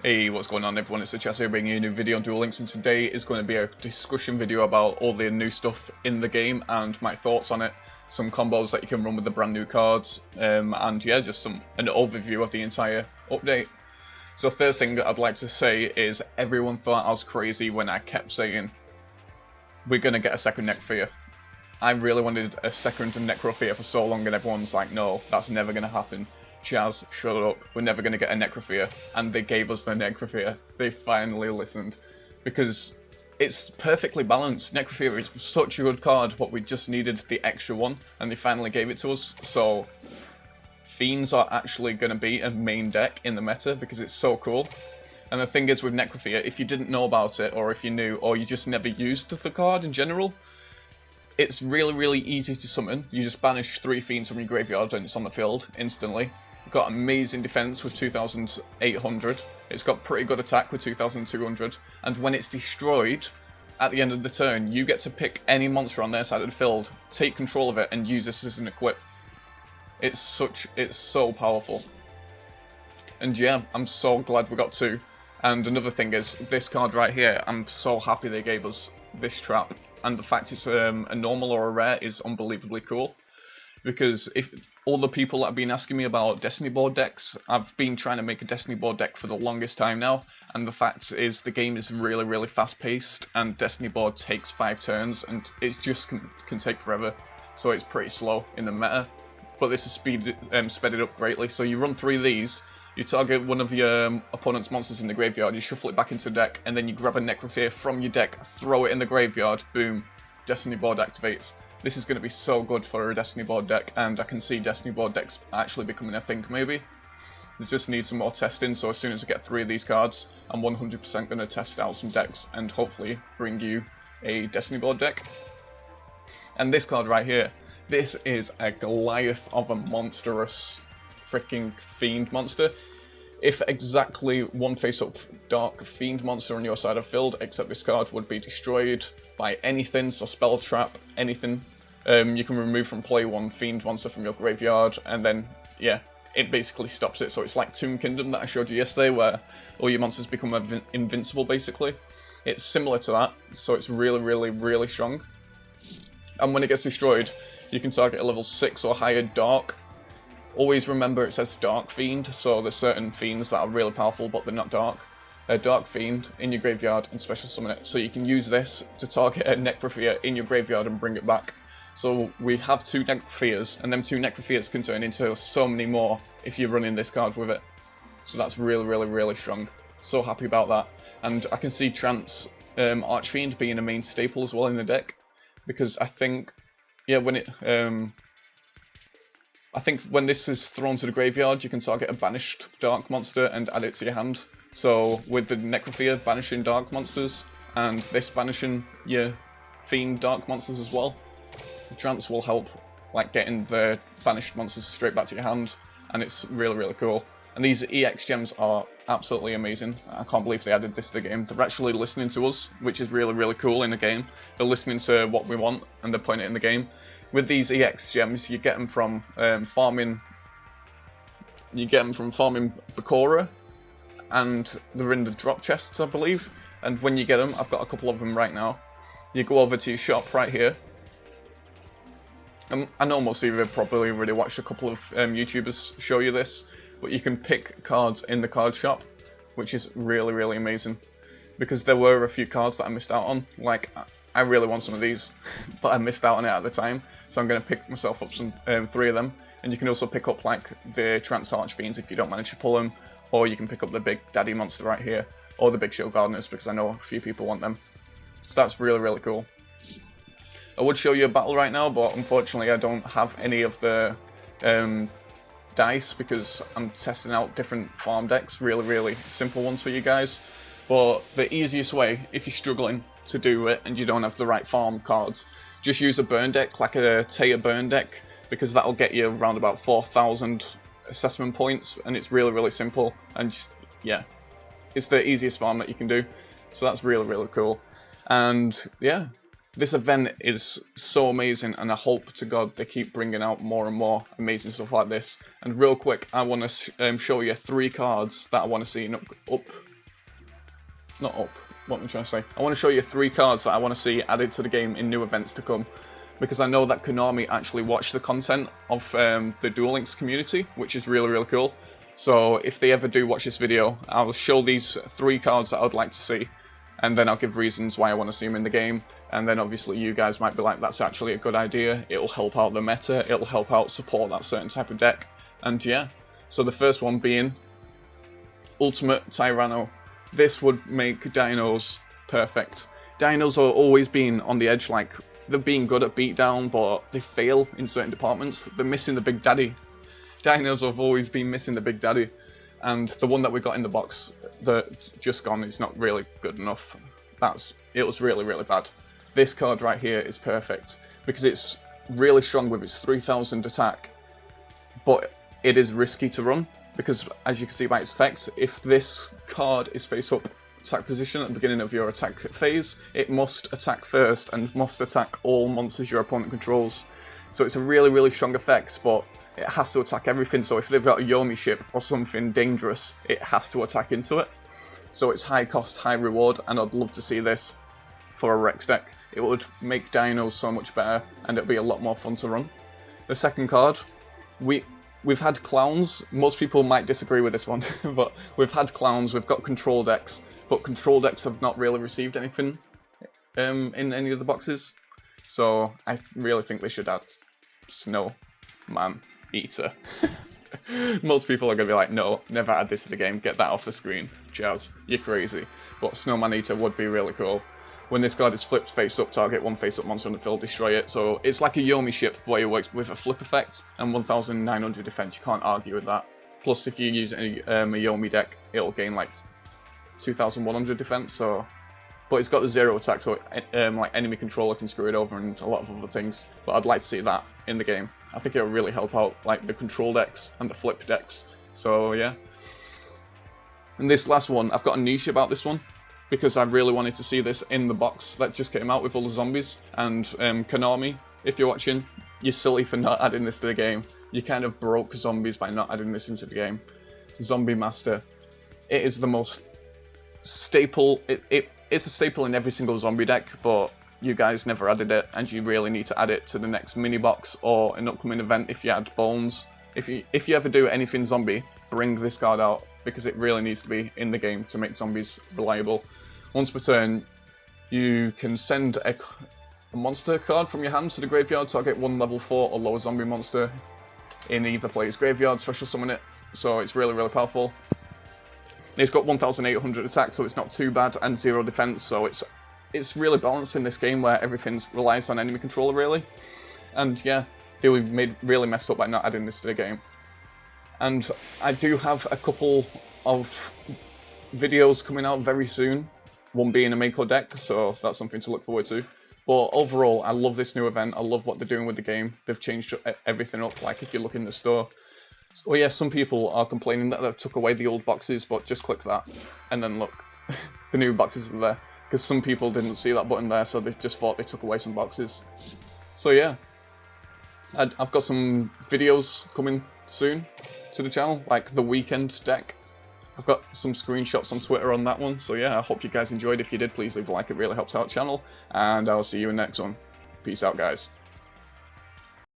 Hey, what's going on everyone, it's the Chess here bringing you a new video on Duel Links, and today is going to be a discussion video about all the new stuff in the game and my thoughts on it, some combos that you can run with the brand new cards, and yeah, just an overview of the entire update. So first thing I'd like to say is everyone thought I was crazy when I kept saying, we're going to get a second Necrophea. I really wanted a second Necrophea for so long and everyone's like, no, that's never going to happen. Chaz, shut up, we're never going to get a Necrophea. And they gave us the Necrophea. They finally listened. Because it's perfectly balanced. Necrophea is such a good card, but we just needed the extra one, and they finally gave it to us. So, Fiends are actually going to be a main deck in the meta, because it's so cool. And the thing is with Necrophea, if you didn't know about it, or if you knew, or you just never used the card in general, it's really easy to summon. You just banish 3 Fiends from your graveyard and it's on the field instantly. Got amazing defense with 2800. It's got pretty good attack with 2200. And when it's destroyed, at the end of the turn, you get to pick any monster on their side of the field, take control of it, and use this as an equip. It's so powerful. And yeah, I'm so glad we got 2. And another thing is, this card right here, I'm so happy they gave us this trap. And the fact it's a normal or a rare is unbelievably cool. Because if all the people that have been asking me about Destiny board decks, I've been trying to make a Destiny board deck for the longest time now, and the fact is the game is really fast paced, and Destiny board takes 5 turns, and it just can take forever, so it's pretty slow in the meta. But this has sped it up greatly. So you run 3 of these, you target one of your opponent's monsters in the graveyard, you shuffle it back into the deck, and then you grab a Necrophea from your deck, throw it in the graveyard, boom, Destiny board activates. This is going to be so good for a Destiny board deck, and I can see Destiny board decks actually becoming a thing maybe. They just need some more testing, so as soon as I get 3 of these cards, I'm 100% going to test out some decks and hopefully bring you a Destiny board deck. And this card right here, this is a Goliath of a monstrous freaking Fiend monster. If exactly one face-up Dark Fiend monster on your side of field, except this card, would be destroyed by anything, so spell trap, anything. You can remove from play 1 Fiend monster from your graveyard, and then, yeah, it basically stops it. So it's like Tomb Kingdom that I showed you yesterday, where all your monsters become invincible, basically. It's similar to that, so it's really strong. And when it gets destroyed, you can target a level 6 or higher Dark. Always remember it says Dark Fiend, so there's certain Fiends that are really powerful, but they're not Dark. A Dark Fiend in your graveyard and special summon it. So you can use this to target a Necrophea in your graveyard and bring it back. So we have 2 Necropheas, and them 2 Necropheas can turn into so many more if you're running this card with it. So that's really strong. So happy about that. And I can see Trance Archfiend being a main staple as well in the deck, because I think, yeah, I think when this is thrown to the graveyard, you can target a banished dark monster and add it to your hand. So with the Necrophea banishing dark monsters, and this banishing your Fiend dark monsters as well, the Trance will help like getting the banished monsters straight back to your hand, and it's really cool. And these EX gems are absolutely amazing. I can't believe they added this to the game. They're actually listening to us, which is really cool in the game. They're listening to what we want, and they're putting it in the game. With these EX gems, you get them from farming. You get them from farming Bakura, and they're in the drop chests, I believe. And when you get them, I've got a couple of them right now. You go over to your shop right here. I know most of you have probably already watched a couple of YouTubers show you this, but you can pick cards in the card shop, which is really amazing. Because there were a few cards that I missed out on, like I really want some of these, but I missed out on it at the time, so I'm going to pick myself up some 3 of them. And you can also pick up like the Trance Archfiends if you don't manage to pull them, or you can pick up the Big Daddy monster right here, or the Big Shield Gardeners, because I know a few people want them. So that's really cool. I would show you a battle right now, but unfortunately I don't have any of the dice, because I'm testing out different farm decks, really simple ones for you guys. But the easiest way, if you're struggling to do it and you don't have the right farm cards, just use a burn deck, like a Taya burn deck, because that'll get you around about 4,000 assessment points, and it's really simple, and yeah, it's the easiest farm that you can do, so that's really cool. And yeah, this event is so amazing, and I hope to God they keep bringing out more and more amazing stuff like this. And real quick, I want to show you 3 cards that I want to see in not up, what am I trying to say? I want to show you 3 cards that I want to see added to the game in new events to come. Because I know that Konami actually watch the content of the Duel Links community, which is really, really cool. So if they ever do watch this video, I'll show these 3 cards that I would like to see, and then I'll give reasons why I want to see them in the game. And then obviously you guys might be like, that's actually a good idea, it'll help out the meta, it'll help out support that certain type of deck. And yeah, so the first one being Ultimate Tyranno. This would make dinos perfect. Dinos are always been on the edge, like, they're being good at beatdown, but they fail in certain departments. They're missing the big daddy. Dinos have always been missing the big daddy. And the one that we got in the box that just gone is not really good enough. It was really, really bad. This card right here is perfect because it's really strong with its 3000 attack, but it is risky to run because, as you can see by its effects, if this card is face up attack position at the beginning of your attack phase, it must attack first and must attack all monsters your opponent controls. So it's a really, really strong effect, but it has to attack everything. So if they've got a Yomi ship or something dangerous, it has to attack into it. So it's high cost, high reward, and I'd love to see this for a Rex deck. It would make dinos so much better, and it'd be a lot more fun to run. The second card, we've had clowns. Most people might disagree with this one, but we've had clowns, we've got control decks, but control decks have not really received anything in any of the boxes. So I really think they should add Snow Man Eater. Most people are going to be like, no, never add this to the game, get that off the screen. Jazz, you're crazy. But Snowman Eater would be really cool. When this card is flipped face up, target one face up monster on the field, destroy it. So it's like a Yomi ship, but it works with a flip effect and 1900 defense. You can't argue with that. Plus, if you use a Yomi deck, it'll gain like 2100 defense. So, but it's got the 0 attack, so like enemy controller can screw it over and a lot of other things. But I'd like to see that in the game. I think it'll really help out like the control decks and the flip decks. So yeah. And this last one, I've got a niche about this one, because I really wanted to see this in the box that just came out with all the zombies. And Konami, if you're watching, you're silly for not adding this to the game. You kind of broke zombies by not adding this into the game. Zombie Master. It is the most staple, it's a staple in every single zombie deck, but you guys never added it, and you really need to add it to the next mini box or an upcoming event if you add Bones. If you ever do anything zombie, bring this card out, because it really needs to be in the game to make zombies reliable. Once per turn, you can send a monster card from your hand to the graveyard, target one level 4 or lower zombie monster in either player's graveyard, special summon it, so it's really, really powerful. It's got 1800 attack, so it's not too bad, and 0 defense, so it's really balanced in this game where everything relies on enemy controller, really. And yeah, they were really messed up by not adding this to the game. And I do have a couple of videos coming out very soon, one being a Mako deck, so that's something to look forward to. But overall, I love this new event, I love what they're doing with the game. They've changed everything up, like if you look in the store. So yeah, some people are complaining that they took away the old boxes, but just click that, and then look, the new boxes are there. Because some people didn't see that button there, so they just thought they took away some boxes. So yeah, I've got some videos coming soon to the channel, like the weekend deck. I've got some screenshots on Twitter on that one, so yeah, I hope you guys enjoyed. If you did, please leave a like, it really helps out the channel, and I'll see you in the next one. Peace out, guys.